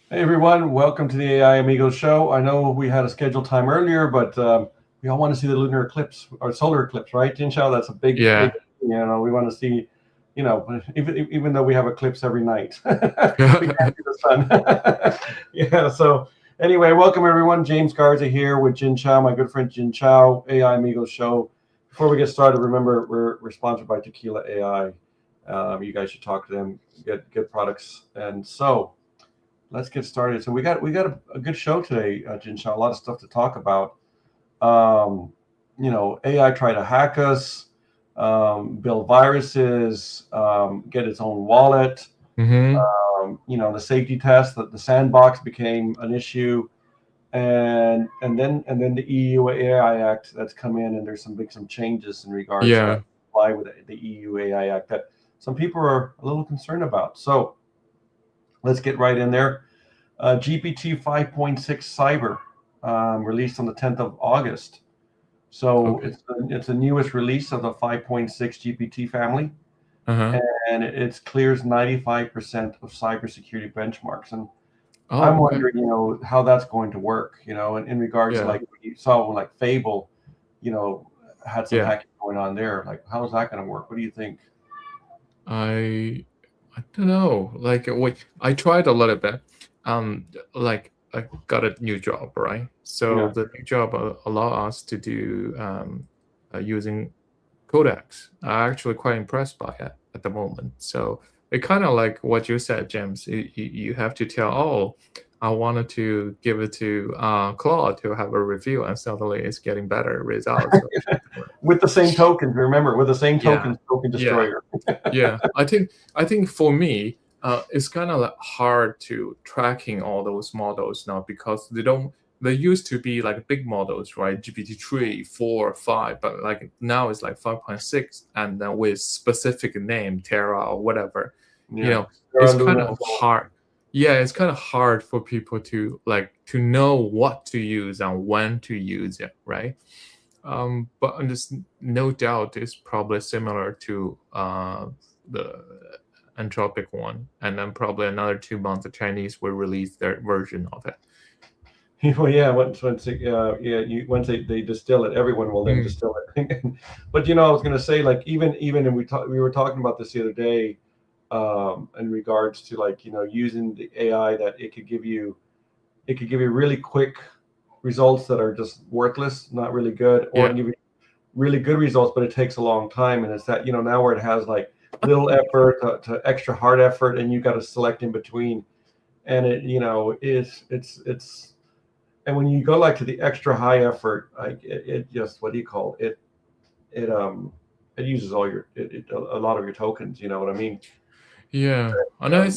Hey everyone, welcome to the AI Amigos show. I know we had a scheduled time earlier, but we all want to see the lunar eclipse or solar eclipse, right, Jinsha? That's a big, Yeah. we want to see, even though we have eclipse every night, we can't see the sun. Yeah, so anyway, welcome everyone. James Garza here with Jin Chao, my good friend Jin Chao, AI Amigos show. Before we get started, remember we're sponsored by Tequila AI. You guys should talk to them, get good products. And so let's get started. So we got a good show today, Jinsha. A lot of stuff to talk about. AI try to hack us, build viruses, get its own wallet. hmm The safety test, the sandbox became an issue, and then the EU AI Act that's come in, and there's some changes in regards to Yeah. apply with the EU AI Act that some people are a little concerned about. So let's get right in there. GPT 5.6 Cyber, released on the 10th of August. So Okay. it's the newest release of the 5.6 GPT family, Uh-huh. and it clears 95% of cybersecurity benchmarks. And I'm Oh, okay. wondering, how that's going to work, in regards to Yeah. like what you saw when like Fable, you know, had some Yeah. hacking going on there. Like, how is that going to work? What do you think? I I don't know. I tried a little bit. Like I got a new job, right? So Yeah. the new job allow us to do using codecs. I'm actually quite impressed by it at the moment. So it kind of like what you said, James. You have to tell, oh, I wanted to give it to Claude to have a review, and suddenly it's getting better results or something. With the same tokens, remember, with the same Yeah, tokens, token yeah, destroyer. yeah. I think for me, it's kind of like hard to tracking all those models now because they don't. They used to be like big models, right? GPT-3, 4, 5, but like now it's like 5.6, and then with specific name, Terra or whatever. You Yeah. know, Terra it's kind Luna of as well. hard. Yeah, it's kind of hard for people to know what to use and when to use it, right? But there's no doubt it's probably similar to the Anthropic one, and then probably another 2 months the Chinese will release their version of it. Well, yeah. Once they distill it, everyone will then Mm, distill it. But I was going to say, like, even and we were talking about this the other day, in regards to, like, using the AI, that it could give you really quick results that are just worthless, not really good, or it yeah, can give you really good results, but it takes a long time. And it's that, now where it has like little effort to extra hard effort, and you got to select in between. And it, is it's and when you go like to the extra high effort, like it just, what do you call it? It uses all a lot of your tokens. You know what I mean? yeah. And Um,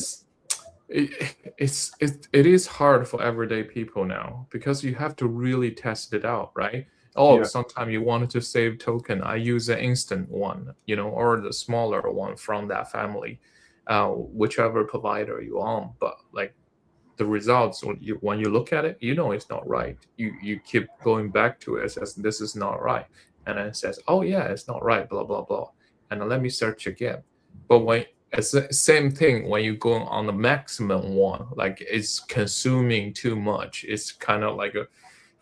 it is hard for everyday people now because you have to really test it out, right? Oh, yeah, sometimes you wanted to save token. I use the instant one, or the smaller one from that family, whichever provider you on. But like the results when you look at it, it's not right. You keep going back to it, says this is not right, and then it says, oh yeah, it's not right, blah blah blah, and then let me search again. But when it's the same thing when you go on the maximum one, like it's consuming too much. It's kind of like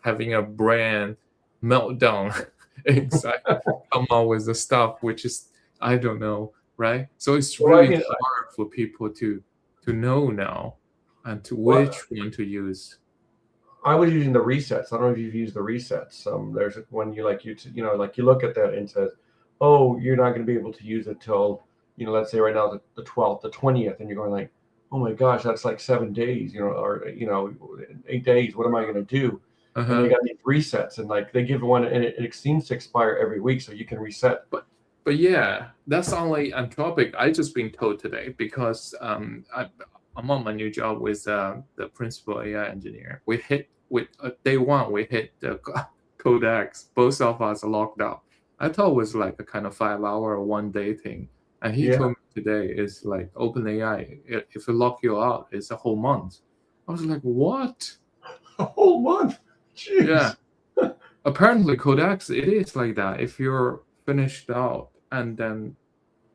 having a brain meltdown inside, come out with the stuff which is, I don't know, right? So it's well, I really mean, hard for people to know now and to well, which one to use. I was using the resets. I don't know if you've used the resets. There's when you like like you look at that and says, oh, you're not going to be able to use it till, let's say right now the 12th, the 20th, and you're going like, oh my gosh, that's like 7 days, or 8 days. What am I going to do? And they Uh-huh. got these resets, and like they give one, and it seems to expire every week, so you can reset. But yeah, that's only on topic. I just been told today because I'm on my new job with the principal AI engineer. We hit with day one. We hit the codex. Both of us are locked out. I thought it was like a kind of 5 hour or 1 day thing, and he Yeah, told me today it's like OpenAI. If it lock you out, it's a whole month. I was like, what? a whole month. Yeah. Jeez. Apparently, codex it is like that. If you're finished out, and then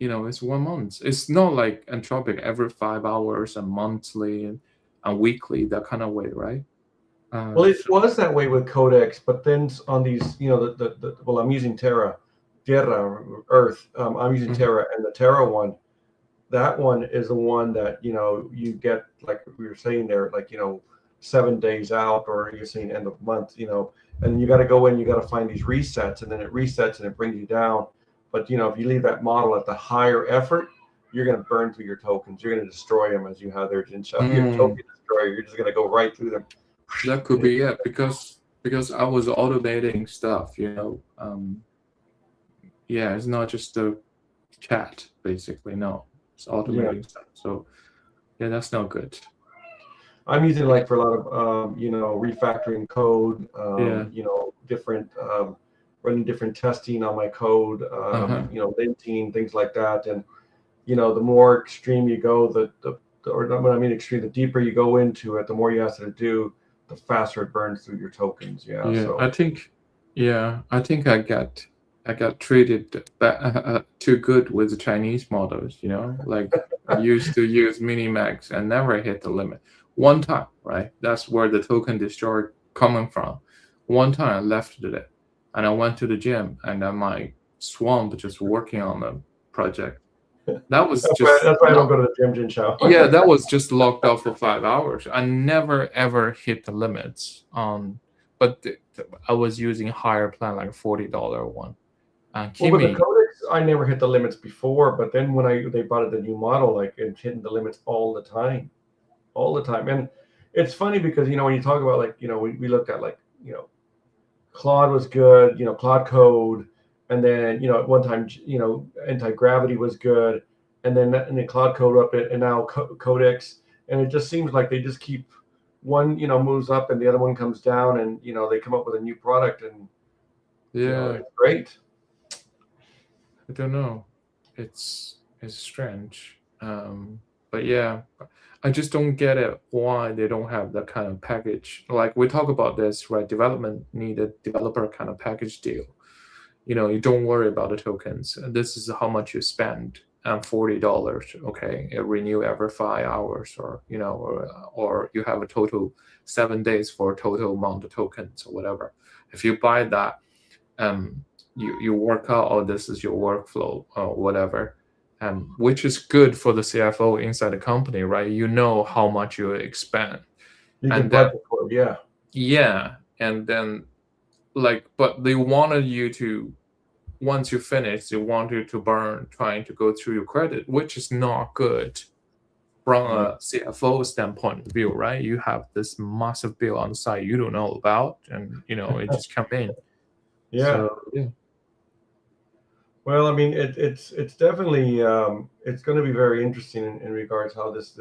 it's 1 month. It's not like Anthropic every 5 hours and monthly. and weekly, that kind of way, right? Well, it was that way with Codex, but then on these, well, I'm using Terra, Earth. I'm using Terra, and the Terra one, that one is the one that, you get, like we were saying there, like, 7 days out, or you're saying end of month, and you got to go in, you got to find these resets, and then it resets and it brings you down. But, if you leave that model at the higher effort, you're going to burn through your tokens. You're going to destroy them as you have there, Jinsha. Your token destroyer, you're just going to go right through them. That could be it, because I was automating stuff, yeah, it's not just the chat, basically. No, it's automating stuff. So yeah, that's not good. I'm using like for a lot of refactoring code, different running different testing on my code, linting, things like that. And the more extreme you go, when I mean extreme, the deeper you go into it, the more you have to do, the faster it burns through your tokens. So. I think I got treated too good with the Chinese models, like I used to use Minimax and never hit the limit. One time, right? That's where the token destroyer coming from. One time I left it, and I went to the gym, and then my swamp just working on the project. That was that's why I don't go to the gym, Jinsha. Yeah, that was just locked off for 5 hours. I never ever hit the limits on, but I was using higher plan, like $40 one. Well, with the Codex, I never hit the limits before, but then when they brought the new model, like it's hitting the limits all the time. And it's funny because when you talk about, like, we looked at, like, Claude was good, Claude Code, and then at one time anti-gravity was good, and then Claude Code up it, and now Codex, and it just seems like they just keep one moves up and the other one comes down, and they come up with a new product, and it's great. I don't know, it's strange, but yeah, I just don't get it why they don't have that kind of package. Like we talk about this, right? Development need a developer kind of package deal. You don't worry about the tokens. This is how much you spend, and $40. Okay, it renew every 5 hours, or or you have a total 7 days for a total amount of tokens or whatever. If you buy that, you work out, oh, this is your workflow or whatever. Which is good for the CFO inside the company, right? How much you expend. You can budget for it, yeah. And then, but they wanted you to, once you finish, they want you to burn, trying to go through your credit, which is not good from a CFO standpoint of view, right? You have this massive bill on the side you don't know about, and it just come in. So, yeah. Well, I mean, it's definitely it's going to be very interesting in regards how this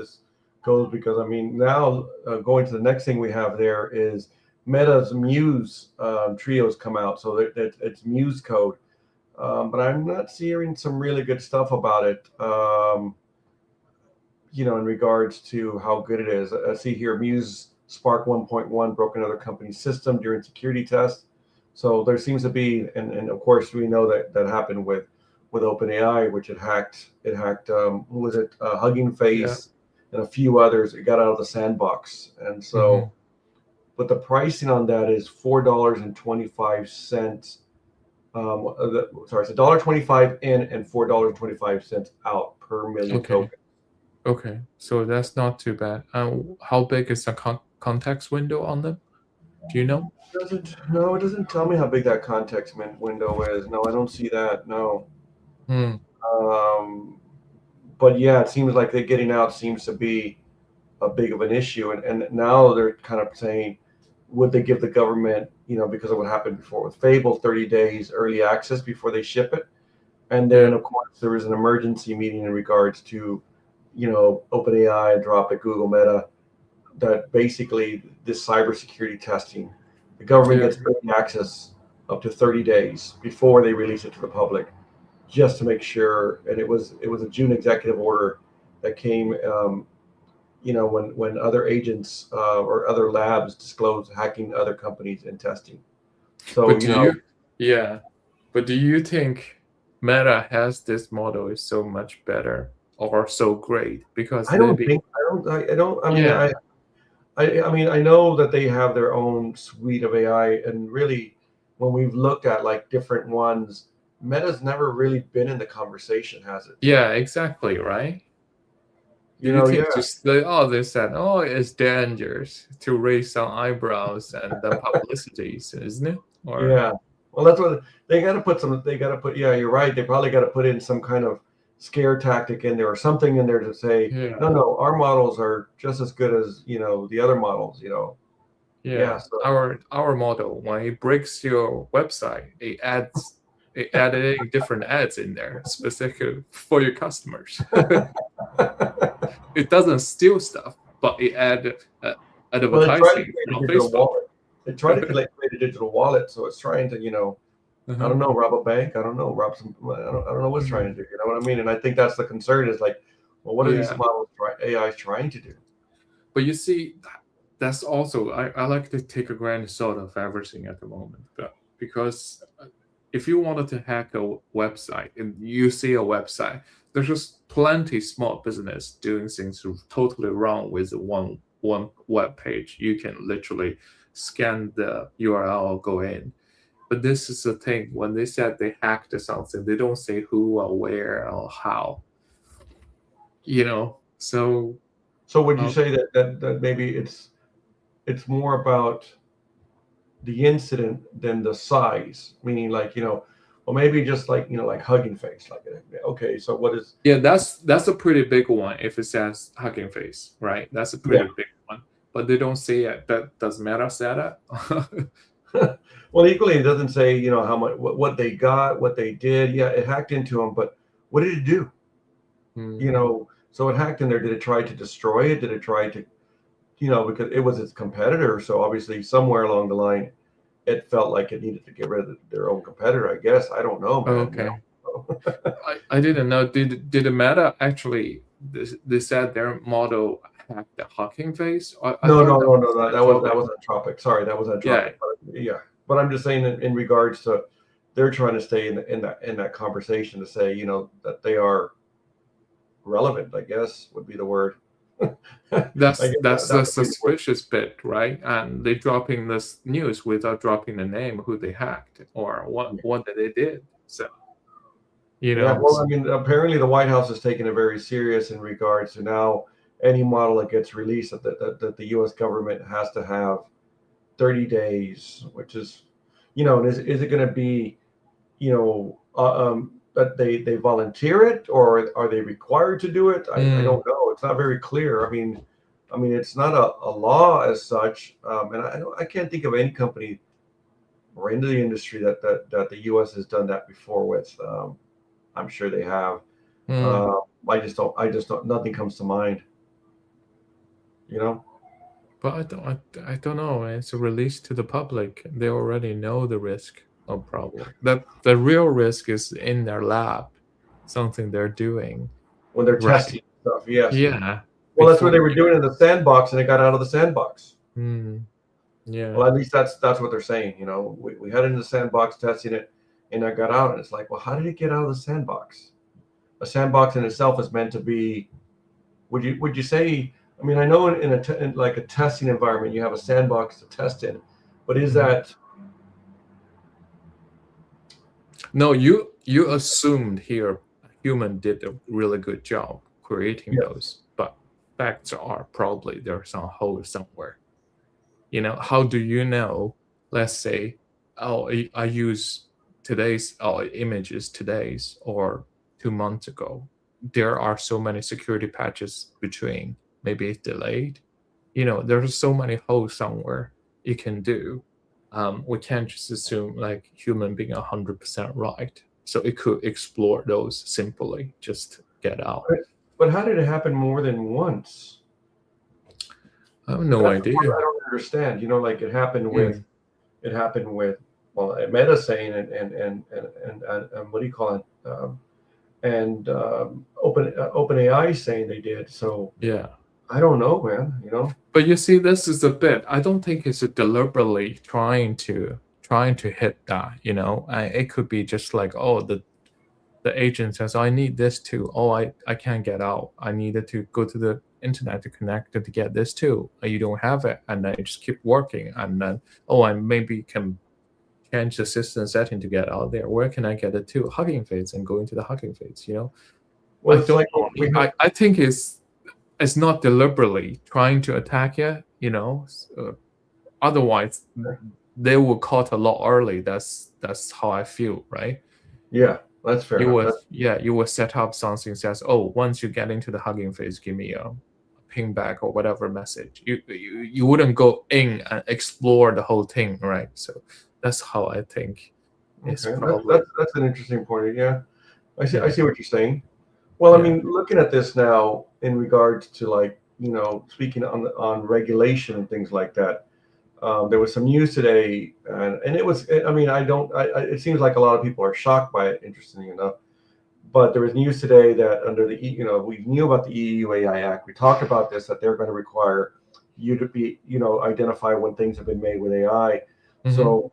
goes, because I mean, now going to the next thing we have there is Meta's Muse trios come out, so it's Muse code, but I'm not hearing some really good stuff about it. In regards to how good it is. I see here Muse Spark 1.1 broke another company's system during security tests. So there seems to be, and of course we know that happened with OpenAI, which it hacked. Who was it? Hugging Face and a few others. It got out of the sandbox, and so, but the pricing on that is $4.25. Sorry, it's $1.25 in and $4.25 out per million tokens. Okay, so that's not too bad. How big is the context window on them? Do you know? It doesn't tell me how big that context window is. No, I don't see that. No. But yeah, it seems like they're getting out seems to be a big of an issue, and now they're kind of saying, would they give the government, because of what happened before with Fable, 30 days early access before they ship it, and then of course there was an emergency meeting in regards to, OpenAI, Anthropic, Google, Meta, that basically this cybersecurity testing, the government gets early access up to 30 days before they release it to the public, just to make sure. And it was a June executive order that came, when other agents or other labs disclose hacking other companies and testing. So but do you think Meta has this model is so much better or so great? Because I mean, I know that they have their own suite of AI, and really, when we've looked at like different ones, Meta's never really been in the conversation, has it? Yeah, exactly, right? Do you think just they said, oh, it's dangerous to raise some eyebrows and the publicities, isn't it? Or Yeah. Well, that's what they got to put some. They got to put. Yeah, you're right. They probably got to put in some kind of scare tactic in there or something in there to say, yeah, no, our models are just as good as the other models. yeah. So Our model, when it breaks your website, it added different ads in there specific for your customers. It doesn't steal stuff, but it add well, they tried to advertising create a from digital Facebook. wallet. They tried to create a digital wallet, so it's trying to, I don't know, rob a bank. I don't know, rob some. I don't know what it's trying to do. You know what I mean? And I think that's the concern. Is like, well, what are these models AI trying to do? But you see, that's also I like to take a grain of salt of everything at the moment, because if you wanted to hack a website and you see a website, there's just plenty small business doing things totally wrong with one web page. You can literally scan the URL, go in. But this is the thing, when they said they hacked something, they don't say who or where or how. So would you say that maybe it's more about the incident than the size? Meaning, like, well, maybe just like like Hugging Face. Like, okay, so what is? Yeah, that's a pretty big one. If it says Hugging Face, right? That's a pretty big one. But they don't say it. That does Meta say that? Well, equally, it doesn't say how much, what they got, what they did. Yeah, it hacked into them, but what did it do? So it hacked in there. Did it try to destroy it? Did it try to, because it was its competitor? So obviously, somewhere along the line, it felt like it needed to get rid of their own competitor. I guess, I don't know, man. Okay. I didn't know. Did the Meta actually? They said their model hacked the Hugging Face. No. That was Anthropic. Sorry, that was Anthropic. Yeah. But I'm just saying in regards to, they're trying to stay in that conversation to say that they are relevant, I guess would be the word. That's the suspicious bit, right? And they dropping this news without dropping the name, who they hacked or what they did. So Yeah, well, I mean, apparently the White House is taking it very serious in regards to now any model that gets released that the U.S. government has to have 30 days, which is, is it going to be, that they volunteer it, or are they required to do it? I don't know. It's not very clear. I mean, it's not a law as such, and I can't think of any company or in the industry that the U.S. has done that before with. I'm sure they have. I just don't. Nothing comes to mind. But I don't know. It's released to the public. They already know the risk of problem. The real risk is in their lab, something they're doing when they're testing stuff. Yes. Yeah. Well, that's what they were doing in the sandbox, and they got out of the sandbox. Yeah. Well, at least that's what they're saying. We had it in the sandbox testing it, and I got out, and it's like, well, how did it get out of the sandbox? A sandbox in itself is meant to be. Would you say? I mean, I know in like a testing environment, you have a sandbox to test in, but is that? No, you assumed here a human did a really good job creating those, but facts are probably there's some hole somewhere. How do you know? Let's say, oh, I use today's images today's or 2 months ago. There are so many security patches between. Maybe it's delayed. There's so many holes somewhere you can do. We can't just assume like human being 100% right. So it could explore those simply, just get out. But how did it happen more than once? I have no idea. I don't understand. Like it happened with well, Meta saying and what do you call it? And OpenAI saying they did. So yeah, I don't know, man. But you see, this is a bit. I don't think it's deliberately trying to hit that. It could be just like, oh, the agent says, I need this too. Oh, I can't get out. I needed to go to the internet to connect to get this too. You don't have it, and then you just keep working, and then I maybe can change the system setting to get out there. Where can I get it to? Hugging Face and go into the Hugging Face. Well, I it's don't like know. I think it's not deliberately trying to attack you. Otherwise they will caught a lot early. That's how I feel, right? Yeah, that's fair. You will set up something says, oh, once you get into the Hugging Face, give me a ping back or whatever message. You wouldn't go in and explore the whole thing, right? So that's how I think. It's probably that's an interesting point. Yeah, I see what you're saying. Well, I mean, looking at this now in regards to like, speaking on regulation and things like that. There was some news today, and it was. I mean, it seems like a lot of people are shocked by it. Interestingly enough, but there was news today that under the we knew about the EU AI Act. We talked about this, that they're going to require you to be identify when things have been made with AI. Mm-hmm. So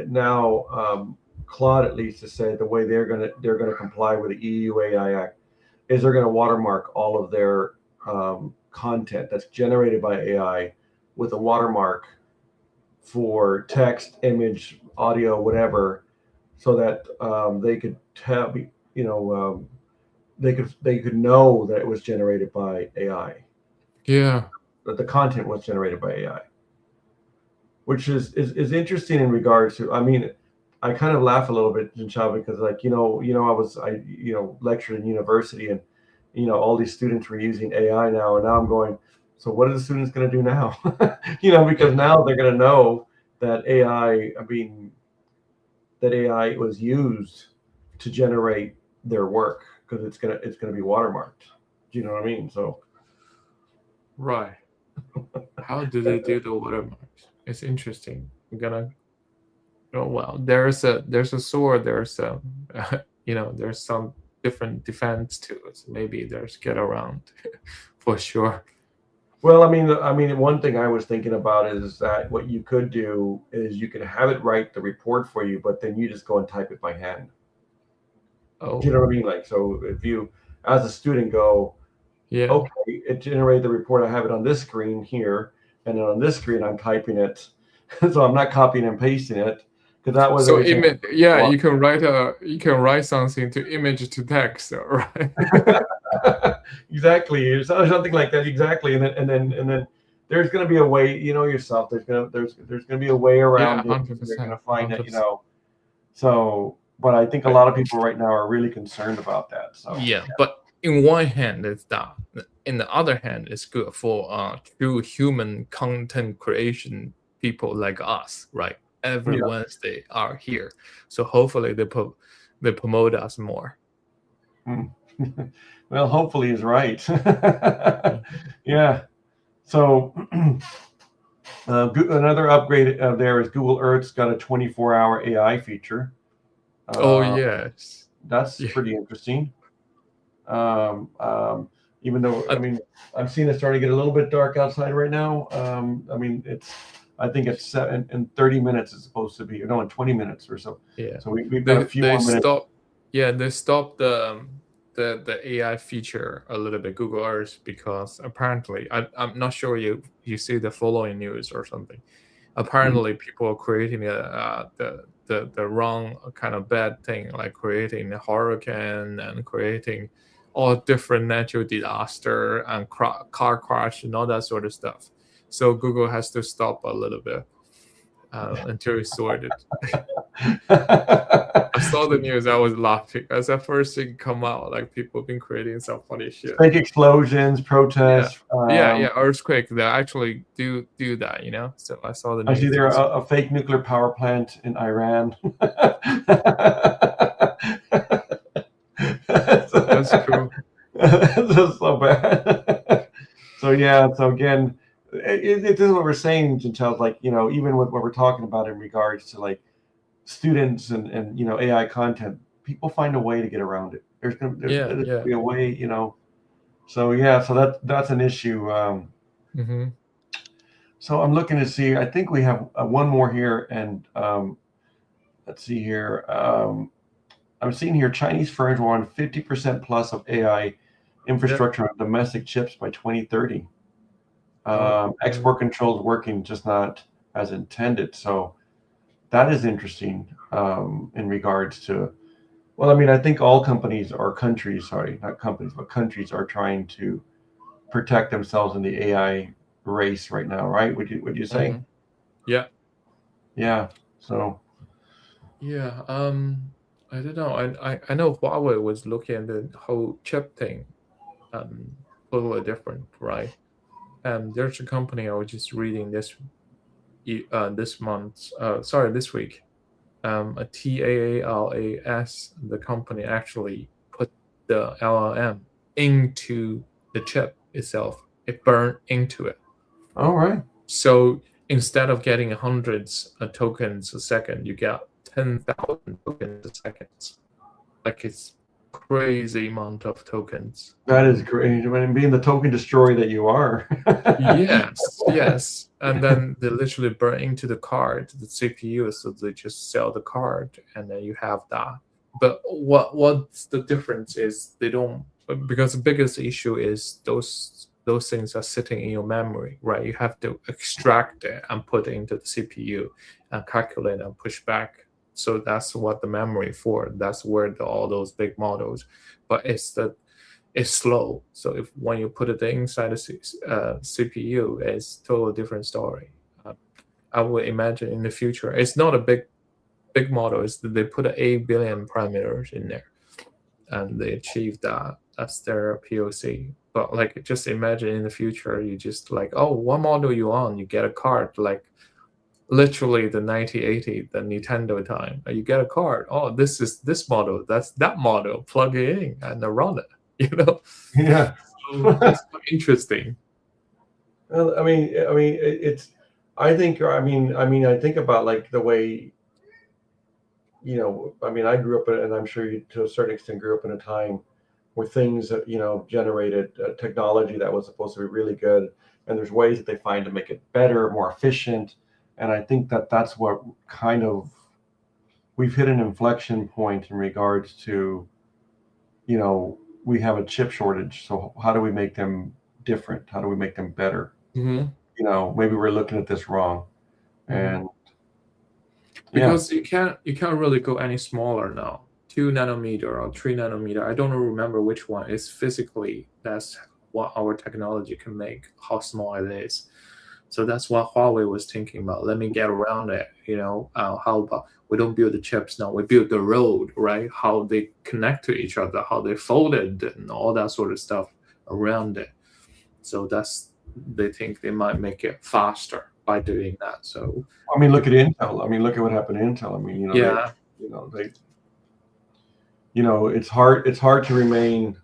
now Claude at least has said the way they're going to comply with the EU AI Act is they're going to watermark all of their content that's generated by AI with a watermark for text, image, audio, whatever, so that they could tell, they could know that it was generated by AI. Yeah, that the content was generated by AI, which is interesting in regards to. I mean, I kind of laugh a little bit, Jinchao, because like I lectured in university, and all these students were using AI now, and now I'm going. So what are the students going to do now? Because now they're going to know that AI was used to generate their work, because it's going to be watermarked. Do you know what I mean? So, right. How do they do the watermarks? It's interesting. We're gonna. Oh well, there's a sword. There's there's some different defense to it. So maybe there's get around for sure. Well, I mean, one thing I was thinking about is that what you could do is you can have it write the report for you, but then you just go and type it by hand. Oh. Do you know what I mean? Like, so if you, as a student, go, okay, it generated the report. I have it on this screen here, and then on this screen I'm typing it, so I'm not copying and pasting it. That was so you can write something to image to text, right? Exactly, something like that. Exactly, and then there's going to be a way. Yourself. There's going to be a way around it. You're going to find 100%. It. So, but I think a lot of people right now are really concerned about that. So but in one hand, it's that. In the other hand, it's good for true human content creation people like us, right? Every Wednesday are here, so hopefully they promote us more. Well, hopefully is right. Yeah. So another upgrade there is Google Earth's got a 24-hour AI feature. Yes, that's pretty interesting. Even though I'm seeing it starting to get a little bit dark outside right now. I think it's in 30 minutes it's supposed to be, in 20 minutes or so. Yeah. So we've got a few more minutes. They stopped the AI feature a little bit, Google Earth, because apparently I'm not sure you see the following news or something. Apparently, people are creating the wrong kind of bad thing, like creating a hurricane and creating all different natural disaster and car crash and all that sort of stuff. So Google has to stop a little bit until it's sorted. I saw the news. I was laughing as that first thing come out. Like people have been creating some funny shit. Fake explosions, protests. Earthquake. They actually do that. So I saw the news. I see there a fake nuclear power plant in Iran. That's cool. That's so bad. So again, it is what we're saying, Jinchao. Like even with what we're talking about in regards to like students and AI content, people find a way to get around it. There's gonna be a way, So that's an issue. So I'm looking to see. I think we have one more here, and let's see here. I'm seeing here Chinese firms were on 50% plus of AI infrastructure on domestic chips by 2030. Export controls working, just not as intended. So that is interesting in regards to, well, I mean, I think all companies or countries, sorry, not companies, but countries are trying to protect themselves in the AI race right now, right? Would you say? Yeah. Yeah. So. Yeah. I don't know. I know Huawei was looking at the whole chip thing, totally different, right? There's a company I was just reading this month. This week. A TAALAS, the company actually put the LLM into the chip itself. It burned into it. All right. So instead of getting hundreds of tokens a second, you get 10,000 tokens a second. Like, it's crazy amount of tokens. That is great. I mean, being the token destroyer that you are. Yes. And then they literally burn into the card, the CPU, so they just sell the card, and then you have that. But what's the difference is they don't, because the biggest issue is those things are sitting in your memory, right? You have to extract it and put it into the CPU and calculate and push back. So that's what the memory for. That's where all those big models. But it's slow. So when you put it inside the CPU, it's totally different story. I would imagine in the future, it's not a big model. It's that they put 8 billion parameters in there, and they achieve that. That's their POC. But like, just imagine in the future, you just like, oh, what model you on? You get a card, like literally the 1980, the Nintendo time. You get a card. Oh, this is this model. That's that model. Plug it in and run it. Yeah. So it's interesting. Well, I mean, it's. I think. I think about like the way. I grew up, and I'm sure you, to a certain extent, grew up in a time where things that generated technology that was supposed to be really good, and there's ways that they find to make it better, more efficient, and I think that that's what kind of we've hit an inflection point in regards to, we have a chip shortage. So how do we make them different? How do we make them better? Maybe we're looking at this wrong, and because you can't really go any smaller now. 2 nanometer or 3 nanometer. I don't remember which one. It's physically, that's what our technology can make, how small it is. So that's what Huawei was thinking about. Let me get around it. How about we don't build the chips now? We build the road, right? How they connect to each other, how they folded, and all that sort of stuff around it. So they think they might make it faster by doing that. So look at Intel. Look at what happened to Intel. It's hard to remain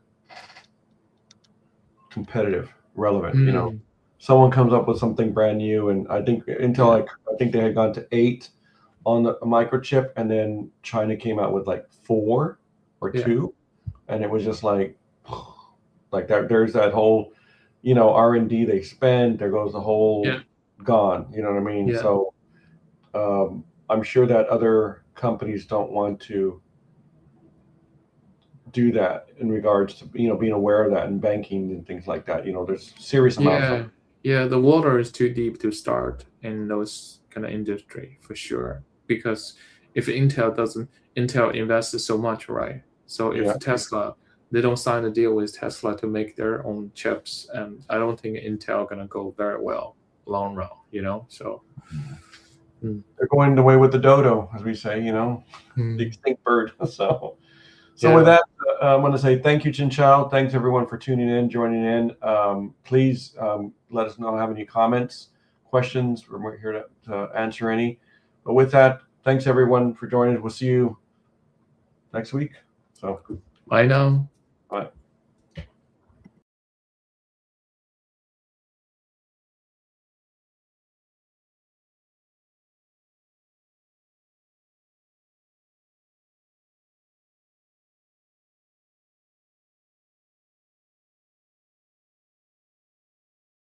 competitive, relevant. Someone comes up with something brand new, and I think Intel, I think they had gone to 8 on a microchip, and then China came out with like 4 or 2, and it was just like that. There's that whole, R&D they spend. There goes the whole gone. You know what I mean? Yeah. So I'm sure that other companies don't want to do that in regards to being aware of that in banking and things like that. There's serious amounts of. Yeah, the water is too deep to start in those kind of industry for sure. Because if Intel invested so much, right? So if Tesla, they don't sign a deal with Tesla to make their own chips, and I don't think Intel gonna go very well long run. So they're going the way with the dodo, as we say. The extinct bird. So with that, I'm going to say thank you, Chin Chow. Thanks everyone for tuning in, joining in. Please let us know, have any comments, questions. We're here to answer any. But with that, thanks everyone for joining us. We'll see you next week. So bye now.